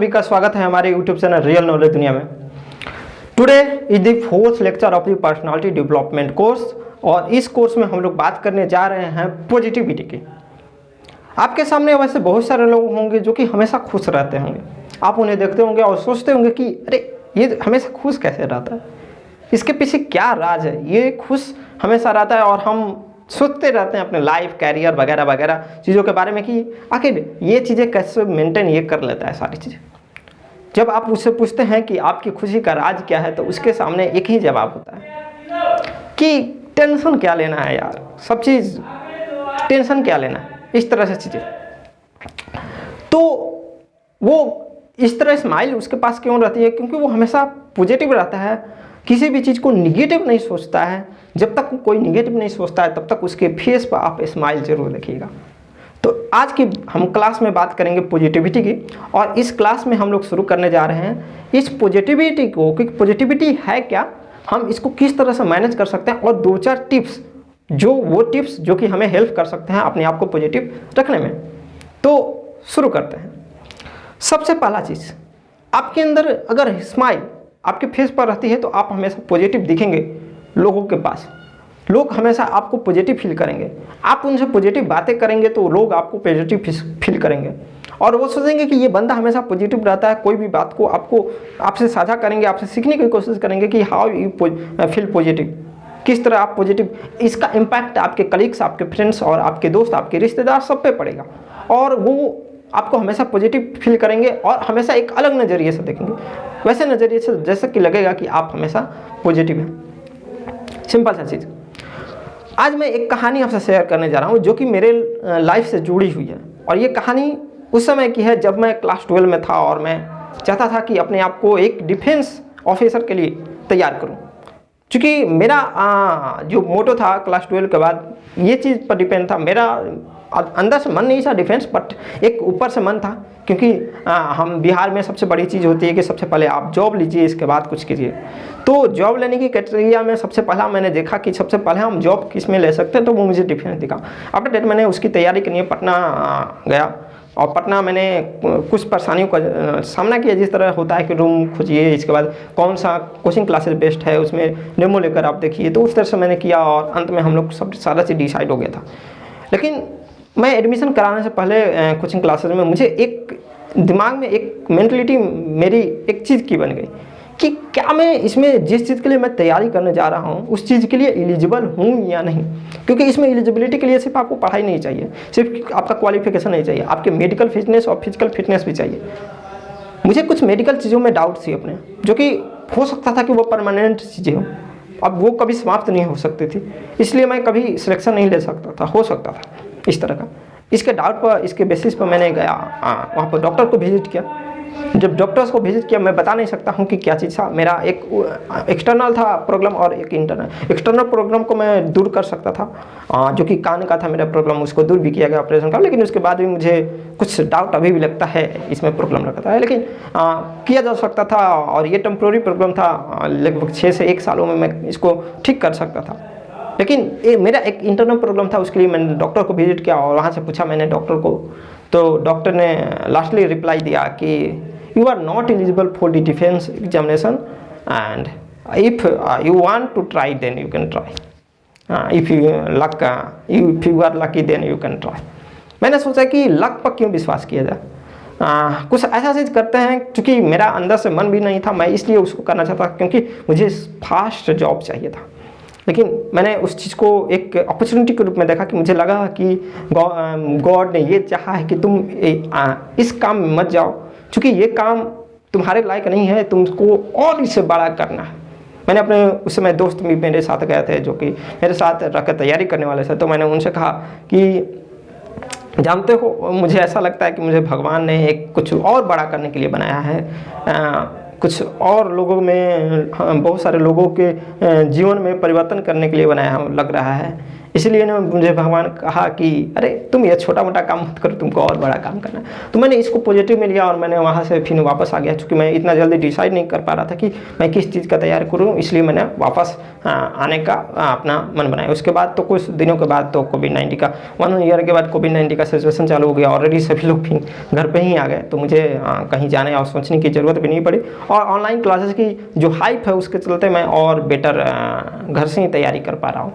सभी का स्वागत है हमारे YouTube चैनल रियल नॉलेज दुनिया में। Today is the fourth lecture of the personality development course और इस कोर्स में हम लोग बात करने जा रहे हैं पॉजिटिविटी की। आपके सामने वैसे बहुत सारे लोग होंगे जो कि हमेशा खुश रहते होंगे। आप उन्हें देखते होंगे और सोचते होंगे कि अरे ये हमेशा खुश कैसे रहता है, इसके पीछे क्या राज है, ये खुश हमेशा रहता है। और हम सोचते रहते हैं अपने लाइफ कैरियर वगैरह वगैरह चीज़ों के बारे में कि आखिर ये चीज़ें कैसे मेंटेन ये कर लेता है सारी चीज़ें। जब आप उससे पूछते हैं कि आपकी खुशी का राज क्या है तो उसके सामने एक ही जवाब होता है कि टेंशन क्या लेना है यार, सब चीज़ टेंशन क्या लेना है, इस तरह से चीज़ें। तो वो इस तरह स्माइल उसके पास क्यों रहती है? क्योंकि वो हमेशा पॉजिटिव रहता है, किसी भी चीज़ को निगेटिव नहीं सोचता है। जब तक कोई निगेटिव नहीं सोचता है तब तक उसके फेस पर आप स्माइल जरूर देखिएगा। तो आज की हम क्लास में बात करेंगे पॉजिटिविटी की, और इस क्लास में हम लोग शुरू करने जा रहे हैं इस पॉजिटिविटी को कि पॉजिटिविटी है क्या, हम इसको किस तरह से मैनेज कर सकते हैं, और दो चार टिप्स जो कि हमें हेल्प कर सकते हैं अपने आप को पॉजिटिव रखने में। तो शुरू करते हैं। सबसे पहला चीज़, आपके अंदर अगर स्माइल आपके फेस पर रहती है तो आप हमेशा पॉजिटिव दिखेंगे लोगों के पास। लोग हमेशा आपको पॉजिटिव फील करेंगे। आप उनसे पॉजिटिव बातें करेंगे तो लोग आपको पॉजिटिव फील करेंगे और वो सोचेंगे कि ये बंदा हमेशा पॉजिटिव रहता है। कोई भी बात को आपसे साझा करेंगे, आपसे सीखने की कोशिश करेंगे कि हाउ यू फील पॉजिटिव, किस तरह आप पॉजिटिव। इसका इम्पैक्ट आपके कलीग्स, आपके फ्रेंड्स और आपके दोस्त, आपके रिश्तेदार सब पे पड़ेगा और वो आपको हमेशा पॉजिटिव फील करेंगे और हमेशा एक अलग नज़रिए से देखेंगे, वैसे नज़रिए से जैसे कि लगेगा कि आप हमेशा पॉजिटिव हैं। सिंपल सा चीज़। आज मैं एक कहानी आपसे शेयर करने जा रहा हूँ जो कि मेरे लाइफ से जुड़ी हुई है, और ये कहानी उस समय की है जब मैं क्लास 12 में था और मैं चाहता था कि अपने आप को एक डिफेंस ऑफिसर के लिए तैयार करूँ। क्योंकि मेरा जो मोटो था क्लास 12 के बाद ये चीज़ पर डिपेंड था। मेरा अंदर से मन नहीं था डिफेंस, बट एक ऊपर से मन था, क्योंकि हम बिहार में सबसे बड़ी चीज़ होती है कि सबसे पहले आप जॉब लीजिए, इसके बाद कुछ कीजिए। तो जॉब लेने की क्राइटेरिया में सबसे पहला मैंने देखा कि सबसे पहले हम जॉब किस में ले सकते हैं, तो वो मुझे डिफेंस दिखा। आफ्टर डेट मैंने उसकी तैयारी के लिए पटना गया और पटना मैंने कुछ परेशानियों का सामना किया। जिस तरह होता है कि रूम खोजिए, इसके बाद कौन सा कोचिंग क्लासेस बेस्ट है उसमें डेमो लेकर आप देखिए, तो उस तरह से मैंने किया और अंत में हम लोग सब सारा चीज़ डिसाइड हो गया था। लेकिन मैं एडमिशन कराने से पहले कोचिंग क्लासेस में मुझे एक दिमाग में एक मेंटलिटी मेरी एक चीज़ की बन गई कि क्या मैं इसमें जिस चीज़ के लिए मैं तैयारी करने जा रहा हूँ उस चीज़ के लिए एलिजिबल हूँ या नहीं। क्योंकि इसमें एलिजिबिलिटी के लिए सिर्फ आपको पढ़ाई नहीं चाहिए, सिर्फ आपका क्वालिफिकेशन नहीं चाहिए, आपके मेडिकल फिटनेस और फिजिकल फिटनेस भी चाहिए। मुझे कुछ मेडिकल चीज़ों में डाउट थी अपने, जो कि हो सकता था कि वो परमानेंट चीज़ें हों, अब वो कभी समाप्त नहीं हो सकती थी, इसलिए मैं कभी सिलेक्शन नहीं ले सकता था, हो सकता था इस तरह का। इसके डाउट पर, इसके बेसिस पर मैंने गया वहाँ पर डॉक्टर को विजिट किया। जब डॉक्टर्स को विजिट किया, मैं बता नहीं सकता हूँ कि क्या चीज़ था। मेरा एक एक्सटर्नल था प्रॉब्लम और एक इंटरनल। एक्सटर्नल प्रॉब्लम को मैं दूर कर सकता था, जो कि कान का था मेरा प्रॉब्लम, उसको दूर भी किया गया ऑपरेशन का। लेकिन उसके बाद भी मुझे कुछ डाउट अभी भी लगता है, इसमें प्रॉब्लम लगता है, लेकिन किया जा सकता था और ये टेम्प्रोरी प्रॉब्लम था। लगभग 6 से 1 सालों में मैं इसको ठीक कर सकता था। लेकिन ये मेरा एक इंटरनल प्रॉब्लम था, उसके लिए मैंने डॉक्टर को विजिट किया और वहाँ से पूछा मैंने डॉक्टर को, तो डॉक्टर ने लास्टली रिप्लाई दिया कि you are not eligible for the defence examination and if you want to try then you can try, if you are lucky then you can try. मैंने सोचा कि लक पर क्यों विश्वास किया जाए, कुछ ऐसा चीज़ करते हैं। क्योंकि मेरा अंदर से मन भी नहीं था, मैं इसलिए उसको करना चाहता, क्योंकि मुझे फास्ट जॉब चाहिए था। लेकिन मैंने उस चीज़ को एक अपॉर्चुनिटी के रूप में देखा कि मुझे लगा कि गॉड ने ये चाहा है कि तुम इस काम में मत जाओ, क्योंकि ये काम तुम्हारे लायक नहीं है, तुमको और इससे बड़ा करना है। मैंने अपने उस समय दोस्त भी मेरे साथ गए थे जो कि मेरे साथ रखकर तैयारी करने वाले थे, तो मैंने उनसे कहा कि जानते हो, मुझे ऐसा लगता है कि मुझे भगवान ने एक कुछ और बड़ा करने के लिए बनाया है। कुछ और लोगों में, बहुत सारे लोगों के जीवन में परिवर्तन करने के लिए बनाया लग रहा है। इसलिए ना मुझे भगवान कहा कि अरे तुम ये छोटा मोटा काम मत करो, तुमको और बड़ा काम करना है। तो मैंने इसको पॉजिटिव में लिया और मैंने वहाँ से फिर वापस आ गया, क्योंकि मैं इतना जल्दी डिसाइड नहीं कर पा रहा था कि मैं किस चीज़ का तैयारी करूँ, इसलिए मैंने वापस आने का अपना मन बनाया। उसके बाद तो कुछ दिनों के बाद तो कोविड-19 का 1 ईयर के बाद कोविड-19 का सिचुएशन चालू हो गया। ऑलरेडी सभी लोग फिर घर पर ही आ गए, तो मुझे कहीं जाने और सोचने की ज़रूरत भी नहीं पड़ी। और ऑनलाइन क्लासेस की जो हाइप है उसके चलते मैं और बेटर घर से ही तैयारी कर पा रहा हूँ।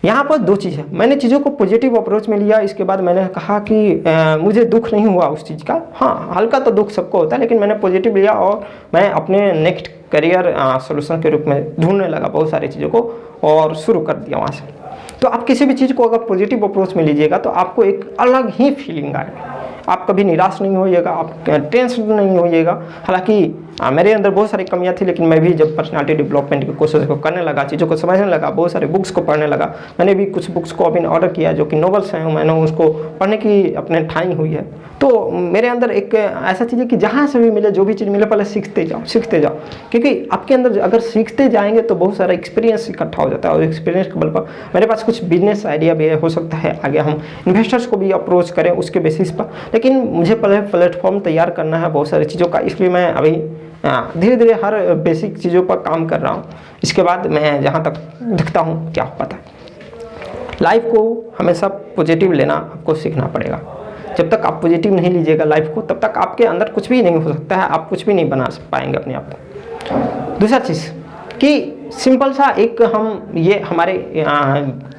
यहाँ पर 2 चीज़ है, मैंने चीज़ों को पॉजिटिव अप्रोच में लिया। इसके बाद मैंने कहा कि मुझे दुख नहीं हुआ उस चीज़ का। हाँ, हल्का तो दुख सबको होता है, लेकिन मैंने पॉजिटिव लिया और मैं अपने नेक्स्ट करियर सॉल्यूशन के रूप में ढूंढने लगा बहुत सारी चीज़ों को और शुरू कर दिया वहाँ से। तो आप किसी भी चीज़ को अगर पॉजिटिव अप्रोच में लीजिएगा तो आपको एक अलग ही फीलिंग आएगी। आप कभी निराश नहीं होइएगा, आप टेंशन नहीं होइएगा। हालांकि मेरे अंदर बहुत सारी कमियां थी, लेकिन मैं भी जब पर्सनालिटी डेवलपमेंट की कोशिश को करने लगा, चीज़ों को समझने लगा, बहुत सारे बुक्स को पढ़ने लगा। मैंने भी कुछ बुक्स को अभी ऑर्डर किया जो कि नॉवेल्स हैं, मैंने उसको पढ़ने की अपने ठानी हुई है। तो मेरे अंदर एक ऐसा चीज़ है कि जहाँ से भी मिले, जो भी चीज़ मिले, पहले सीखते जाओ, क्योंकि आपके अंदर अगर सीखते जाएंगे तो बहुत सारा एक्सपीरियंस इकट्ठा हो जाता है। और एक्सपीरियंस के बल पर मेरे पास कुछ बिजनेस आइडिया भी हो सकता है, आगे हम इन्वेस्टर्स को भी अप्रोच करें उसके बेसिस पर। लेकिन मुझे पहले प्लेटफॉर्म तैयार करना है बहुत सारी चीज़ों का, इसलिए मैं अभी धीरे धीरे हर बेसिक चीज़ों पर काम कर रहा हूँ। इसके बाद मैं जहाँ तक दिखता हूँ क्या पता है, लाइफ को हमेशा पॉजिटिव लेना आपको सीखना पड़ेगा। जब तक आप पॉजिटिव नहीं लीजिएगा लाइफ को, तब तक आपके अंदर कुछ भी नहीं हो सकता है, आप कुछ भी नहीं बना पाएंगे अपने आप को। दूसरा चीज़ कि सिंपल सा एक हम ये हमारे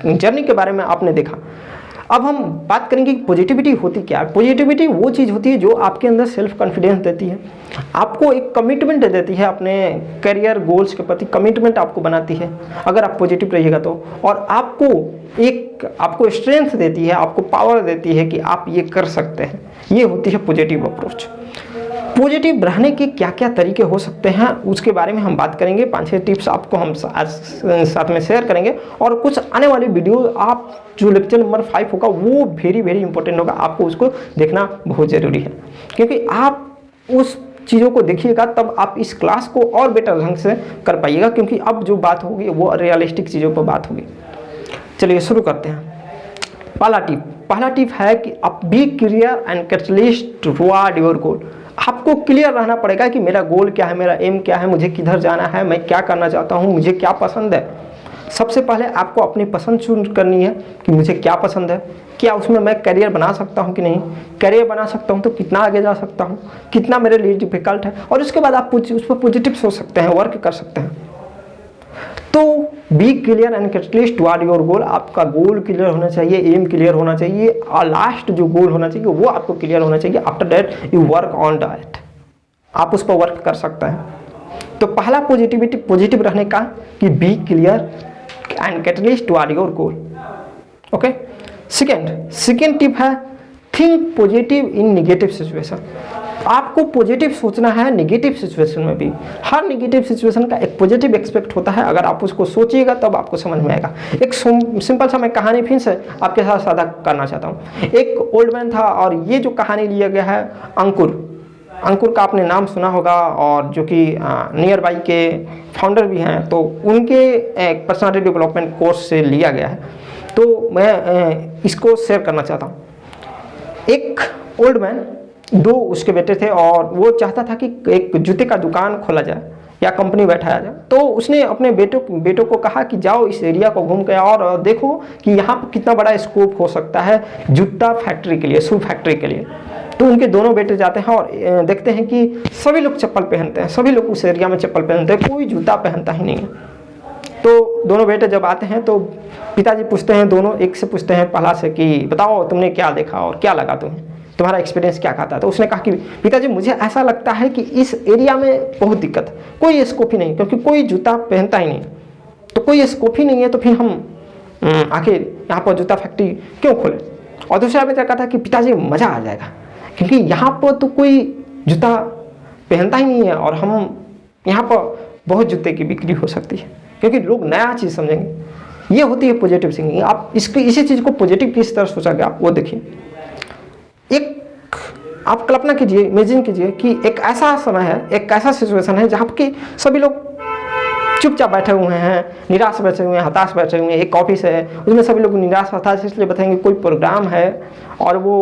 जर्नी के बारे में आपने देखा। अब हम बात करेंगे कि पॉजिटिविटी होती क्या है। पॉजिटिविटी वो चीज़ होती है जो आपके अंदर सेल्फ कॉन्फिडेंस देती है, आपको एक कमिटमेंट देती है, अपने करियर गोल्स के प्रति कमिटमेंट आपको बनाती है अगर आप पॉजिटिव रहिएगा तो। और आपको स्ट्रेंथ देती है, आपको पावर देती है कि आप ये कर सकते हैं। ये होती है पॉजिटिव अप्रोच। पॉजिटिव रहने के क्या क्या तरीके हो सकते हैं उसके बारे में हम बात करेंगे। 5-6 टिप्स आपको हम आज साथ में शेयर करेंगे। और कुछ आने वाली वीडियो आप जो लेक्चर नंबर 5 होगा वो वेरी इंपॉर्टेंट होगा, आपको उसको देखना बहुत ज़रूरी है, क्योंकि आप उस चीज़ों को देखिएगा तब आप इस क्लास को और बेटर ढंग से कर पाइएगा, क्योंकि अब जो बात होगी वो रियलिस्टिक चीज़ों पर बात होगी। चलिए शुरू करते हैं। पहला टिप है कि आप be clear and catalyst toward your goal. आपको क्लियर रहना पड़ेगा कि मेरा गोल क्या है, मेरा एम क्या है, मुझे किधर जाना है, मैं क्या करना चाहता हूँ, मुझे क्या पसंद है। सबसे पहले आपको अपनी पसंद चूज करनी है कि मुझे क्या पसंद है, क्या उसमें मैं करियर बना सकता हूँ कि नहीं, करियर बना सकता हूँ तो कितना आगे जा सकता हूँ, कितना मेरे लिए डिफिकल्ट है। और उसके बाद आप उस पर पॉजिटिव सोच सकते हैं, वर्क कर सकते हैं। तो be clear and catalyst toward your goal. आपका गोल क्लियर होना चाहिए, एम क्लियर होना चाहिए, और लास्ट जो गोल होना चाहिए वो आपको क्लियर होना चाहिए। After that you work on that, आप उस पर वर्क कर सकते हैं। तो पहला पॉजिटिव रहने का कि be clear and catalyst toward your goal. Okay. Second tip है think positive in negative situation. आपको पॉजिटिव सोचना है नेगेटिव सिचुएशन में भी। हर नेगेटिव सिचुएशन का एक पॉजिटिव एक्सपेक्ट होता है, अगर आप उसको सोचिएगा तब आपको समझ में आएगा। एक सिंपल सा मैं कहानी फिर से आपके साथ साझा करना चाहता हूँ। एक ओल्ड मैन था और ये जो कहानी लिया गया है अंकुर का आपने नाम सुना होगा, और जो कि नियर बाई के फाउंडर भी हैं, तो उनके एक पर्सनालिटी डेवलपमेंट कोर्स से लिया गया है। तो मैं इसको शेयर करना चाहता हूँ। एक ओल्ड मैन, 2 उसके बेटे थे और वो चाहता था कि एक जूते का दुकान खोला जाए या कंपनी बैठाया जाए। तो उसने अपने बेटों को कहा कि जाओ इस एरिया को घूम के और देखो कि यहाँ पर कितना बड़ा स्कोप हो सकता है जूता फैक्ट्री के लिए, शू फैक्ट्री के लिए। तो उनके दोनों बेटे जाते हैं और देखते हैं कि सभी लोग चप्पल पहनते हैं, सभी लोग उस एरिया में चप्पल पहनते हैं, कोई जूता पहनता ही नहीं है। तो दोनों बेटे जब आते हैं तो पिताजी पूछते हैं, दोनों एक से पूछते हैं पहला से कि बताओ तुमने क्या देखा और क्या लगा तुम्हें, तुम्हारा एक्सपीरियंस क्या कहता है। तो उसने कहा कि पिताजी मुझे ऐसा लगता है कि इस एरिया में बहुत दिक्कत है, कोई स्कोप ही नहीं, क्योंकि कोई जूता पहनता ही नहीं। तो कोई स्कोप ही नहीं है तो फिर हम आखिर यहाँ पर जूता फैक्ट्री क्यों खोले। और दूसरा बेटा कहता है कि पिताजी मज़ा आ जाएगा, क्योंकि यहाँ पर तो कोई जूता पहनता ही नहीं है और हम यहाँ पर बहुत जूते की बिक्री हो सकती है, क्योंकि लोग नया चीज़ समझेंगे। ये होती है पॉजिटिव थिंकिंग। आप इसी चीज़ को पॉजिटिव किस तरह सोचा गया वो देखिए। एक आप कल्पना कीजिए, इमेजिन कीजिए कि एक ऐसा समय है, एक ऐसा सिचुएशन है जहाँ कि सभी लोग चुपचाप बैठे हुए हैं, निराश बैठे हुए हैं, हताश बैठे हुए हैं। एक ऑफिस है, उसमें सभी लोग निराश हताश इसलिए बताएंगे कोई प्रोग्राम है और वो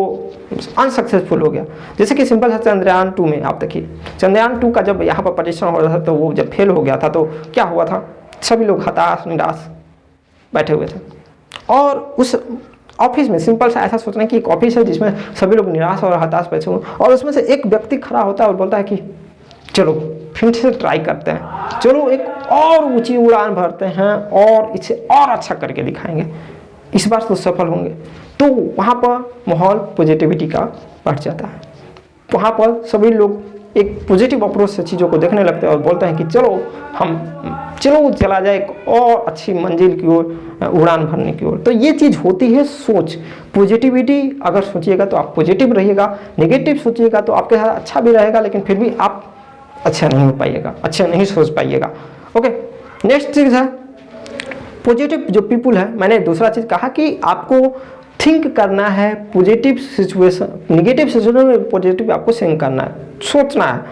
अनसक्सेसफुल हो गया। जैसे कि सिंपल सा चंद्रयान 2 में आप देखिए, चंद्रयान 2 का जब यहाँ पर परीक्षण हो रहा था तो वो जब फेल हो गया था तो क्या हुआ था, सभी लोग हताश निराश बैठे हुए थे। और उस ऑफिस में सिंपल सा ऐसा सोचना कि एक ऑफिस है जिसमें सभी लोग निराश और हताश बैठे हुए, और उसमें से एक व्यक्ति खड़ा होता है और बोलता है कि चलो फिर से ट्राई करते हैं, चलो एक और ऊंची उड़ान भरते हैं और इसे और अच्छा करके दिखाएंगे, इस बार तो सफल होंगे। तो वहाँ पर माहौल पॉजिटिविटी का बढ़ जाता है। वहाँ पर सभी लोग एक पॉजिटिव अप्रोच से चीज़ों को देखने लगते हैं और बोलते हैं कि चलो चला जाए एक और अच्छी मंजिल की ओर, उड़ान भरने की ओर। तो ये चीज़ होती है सोच। पॉजिटिविटी अगर सोचिएगा तो आप पॉजिटिव रहिएगा, नेगेटिव सोचिएगा तो आपके साथ अच्छा भी रहेगा लेकिन फिर भी आप अच्छा नहीं हो पाइएगा, अच्छा नहीं सोच पाइएगा। ओके, नेक्स्ट चीज़ है पॉजिटिव जो पीपुल है। मैंने दूसरा चीज़ कहा कि आपको थिंक करना है पॉजिटिव सिचुएशन, नेगेटिव सिचुएशन में पॉजिटिव आपको थिंक करना है, सोचना है।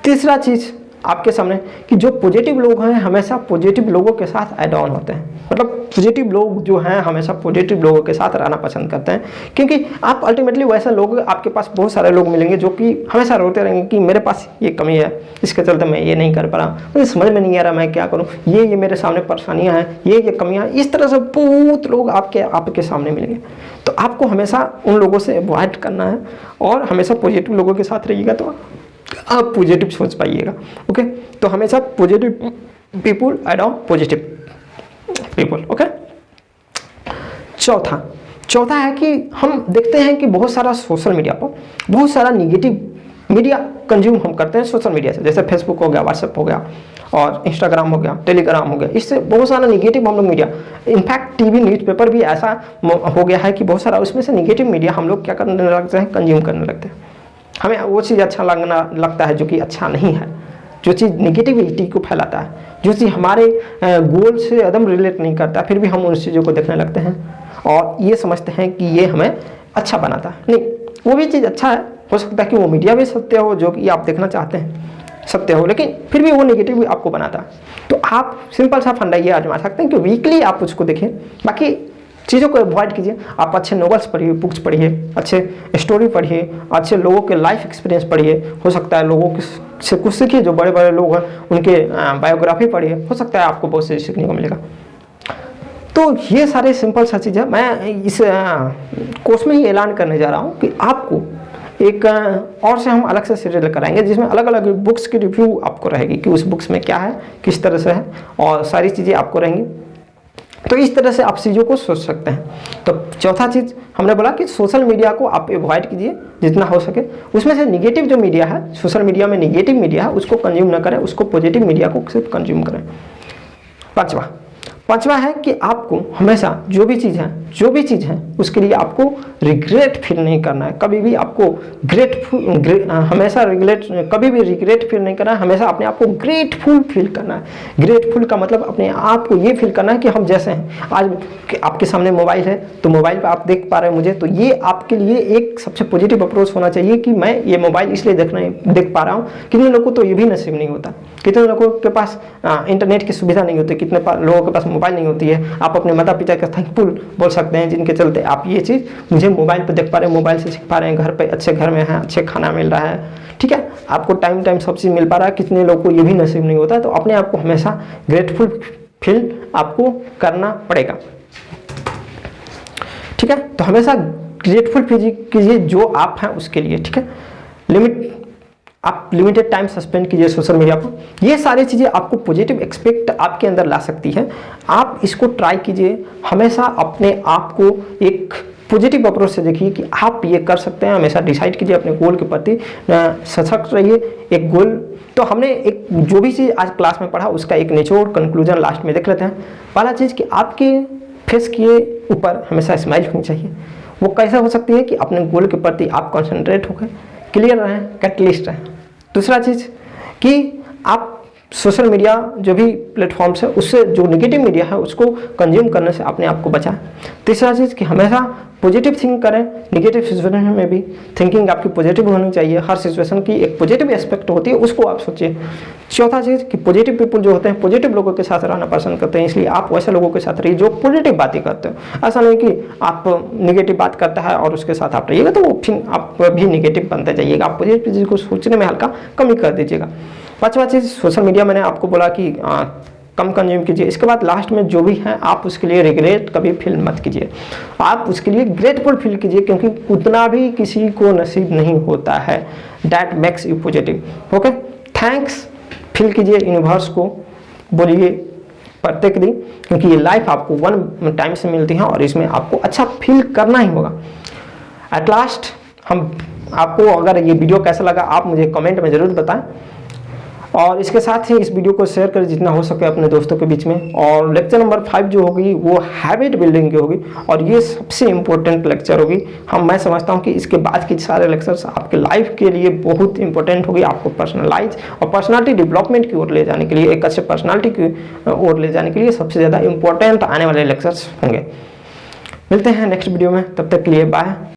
तीसरा चीज़ आपके सामने कि जो पॉजिटिव लोग हैं हमेशा पॉजिटिव लोगों के साथ ऐड ऑन होते हैं, मतलब पॉजिटिव लोग जो हैं हमेशा पॉजिटिव लोगों के साथ रहना पसंद करते हैं, क्योंकि आप अल्टीमेटली वैसे लोग, आपके पास बहुत सारे लोग मिलेंगे जो कि हमेशा रोते रहेंगे कि मेरे पास ये कमी है, इसके चलते मैं ये नहीं कर पा रहा, मुझे समझ में नहीं आ रहा मैं क्या करूँ, ये मेरे सामने परेशानियाँ हैं, ये कमियाँ, इस तरह से बहुत लोग आपके सामने मिलेंगे। तो आपको हमेशा उन लोगों से अवॉइड करना है और हमेशा पॉजिटिव लोगों के साथ रहिएगा तो आप पॉजिटिव सोच पाइएगा। ओके, तो हमेशा positive people add on positive people. Okay, चौथा है कि हम देखते हैं कि बहुत सारा सोशल मीडिया पर बहुत सारा निगेटिव मीडिया कंज्यूम हम करते हैं सोशल मीडिया से, जैसे फेसबुक हो गया, व्हाट्सएप हो गया और इंस्टाग्राम हो गया, टेलीग्राम हो गया, इससे बहुत सारा निगेटिव हम लोग मीडिया, इनफैक्ट टीवी न्यूज़पेपर भी ऐसा हो गया है कि बहुत सारा उसमें से निगेटिव मीडिया हम लोग क्या करने लगते हैं, कंज्यूम करने लगते हैं। हमें वो चीज़ अच्छा लगता है जो कि अच्छा नहीं है, जो चीज़ नेगेटिविटी को फैलाता है, जो चीज़ हमारे गोल से एकदम रिलेट नहीं करता, फिर भी हम उन चीज़ों को देखने लगते हैं और ये समझते हैं कि ये हमें अच्छा बनाता है। नहीं, वो भी चीज़ अच्छा है, हो सकता है कि वो मीडिया भी सत्य हो जो कि आप देखना चाहते हैं सत्य हो, लेकिन फिर भी वो नेगेटिव भी आपको बनाता है। तो आप सिंपल सा फंडा ये आजमा सकते हैं कि वीकली आप उसको देखें, बाकी चीज़ों को अवॉइड कीजिए। आप अच्छे नॉवेल्स पढ़िए, बुक्स पढ़िए, अच्छे स्टोरी पढ़िए, अच्छे लोगों के लाइफ एक्सपीरियंस पढ़िए, हो सकता है लोगों से कुछ सीखिए, जो बड़े बड़े लोग हैं उनके बायोग्राफी पढ़िए, हो सकता है आपको बहुत से सीखने को मिलेगा। तो ये सारे सिंपल सा चीज़ है। मैं इस कोर्स में ही ऐलान करने जा रहा हूँ कि आपको एक और से हम अलग से सीरियल कराएंगे जिसमें अलग अलग बुक्स की रिव्यू आपको रहेगी कि उस बुक्स में क्या है, किस तरह से है, और सारी चीज़ें आपको रहेंगी। तो इस तरह से आप चीज़ों को सोच सकते हैं। तो चौथा चीज़ हमने बोला कि सोशल मीडिया को आप अवॉइड कीजिए जितना हो सके, उसमें से निगेटिव जो मीडिया है, सोशल मीडिया में निगेटिव मीडिया है उसको कंज्यूम ना करें, उसको पॉजिटिव मीडिया को सिर्फ कंज्यूम करें। पांचवा है कि आपको हमेशा जो भी चीज़ है उसके लिए आपको रिग्रेट फील नहीं करना है, कभी भी आपको कभी भी रिग्रेट फील नहीं करना है, हमेशा अपने आप को ग्रेटफुल फील करना है। ग्रेटफुल का मतलब अपने आप को ये फील करना है कि हम जैसे हैं। आज आपके सामने मोबाइल है तो मोबाइल पर आप देख पा रहे हैं मुझे, तो ये आपके लिए एक सबसे पॉजिटिव अप्रोच होना चाहिए कि मैं ये मोबाइल इसलिए देख पा रहा हूँ। कितने लोगों को तो ये भी नसीब नहीं होता, कितने लोगों के पास इंटरनेट की सुविधा नहीं होती, कितने लोगों के पास मोबाइल नहीं होती है। आप अपने माता पिता का थैंकफुल बोल सकते हैं जिनके चलते आप ये चीज़ मुझे मोबाइल पर देख पा रहे हैं, मोबाइल से सीख पा रहे हैं, घर पे अच्छे घर में हैं, अच्छे खाना मिल रहा है, ठीक है, आपको टाइम सब चीज़ मिल पा रहा है। कितने लोगों को ये भी नसीब नहीं होता। तो अपने आप को हमेशा ग्रेटफुल फील आपको करना पड़ेगा, ठीक है। तो हमेशा ग्रेटफुल फील कीजिए जो आप हैं उसके लिए, ठीक है। आप लिमिटेड टाइम सस्पेंड कीजिए सोशल मीडिया पर। ये सारी चीज़ें आपको पॉजिटिव एक्सपेक्ट आपके अंदर ला सकती है। आप इसको ट्राई कीजिए, हमेशा अपने आप को एक पॉजिटिव अप्रोच से देखिए कि आप ये कर सकते हैं। हमेशा डिसाइड कीजिए अपने गोल के प्रति सशक्त रहिए। एक गोल तो हमने एक जो भी चीज़ आज क्लास में पढ़ा उसका एक निचोड़ कंक्लूजन लास्ट में देख लेते हैं। पहला चीज़ कि आपके फेस के ऊपर हमेशा स्माइल होनी चाहिए। वो कैसे हो सकती है कि अपने गोल के प्रति आप कॉन्सेंट्रेट होकर क्लियर रहें, कैटलिस्ट रहें। दूसरा चीज़ कि आप सोशल मीडिया जो भी प्लेटफॉर्म्स है उससे जो निगेटिव मीडिया है उसको कंज्यूम करने से अपने आप को बचाएं। तीसरा चीज़ कि हमेशा पॉजिटिव थिंक करें, निगेटिव सिचुएशन में भी थिंकिंग आपकी पॉजिटिव होनी चाहिए। हर सिचुएशन की एक पॉजिटिव एस्पेक्ट होती है, उसको आप सोचिए। चौथा चीज़ कि पॉजिटिव पीपल जो होते हैं पॉजिटिव लोगों के साथ रहना पसंद करते हैं, इसलिए आप वैसे लोगों के साथ रहिए जो पॉजिटिव बातें करते हो। ऐसा नहीं कि आप निगेटिव बात करता है और उसके साथ आप रहिएगा तो वो फिर आप भी निगेटिव बनते जाइएगा। आप पॉजिटिव चीज़ को सोचने में हल्का कमी कर दीजिएगा। पांचवा चीज़, सोशल मीडिया मैंने आपको बोला कि कम कंज्यूम कीजिए। इसके बाद लास्ट में जो भी है आप उसके लिए रिग्रेट कभी फील मत कीजिए, आप उसके लिए ग्रेटफुल फील कीजिए, क्योंकि उतना भी किसी को नसीब नहीं होता है। That makes you positive. Okay, thanks feel कीजिए यूनिवर्स को, बोलिए प्रत्येक दिन, क्योंकि ये लाइफ आपको वन टाइम से मिलती है और इसमें आपको अच्छा फील करना ही होगा। एट लास्ट हम आपको अगर ये वीडियो कैसा लगा आप मुझे कमेंट में ज़रूर बताएं, और इसके साथ ही इस वीडियो को शेयर करें जितना हो सके अपने दोस्तों के बीच में। और लेक्चर नंबर 5 जो होगी वो हैबिट बिल्डिंग की होगी और ये सबसे इम्पोर्टेंट लेक्चर होगी। मैं समझता हूँ कि इसके बाद की सारे लेक्चर्स आपके लाइफ के लिए बहुत इंपॉर्टेंट होगी, आपको पर्सनलाइज और पर्सनालिटी डेवलपमेंट की ओर ले जाने के लिए, एक अच्छे पर्सनालिटी की ओर ले जाने के लिए सबसे ज़्यादा इंपॉर्टेंट आने वाले लेक्चर्स होंगे। मिलते हैं नेक्स्ट वीडियो में, तब तक के लिए बाय।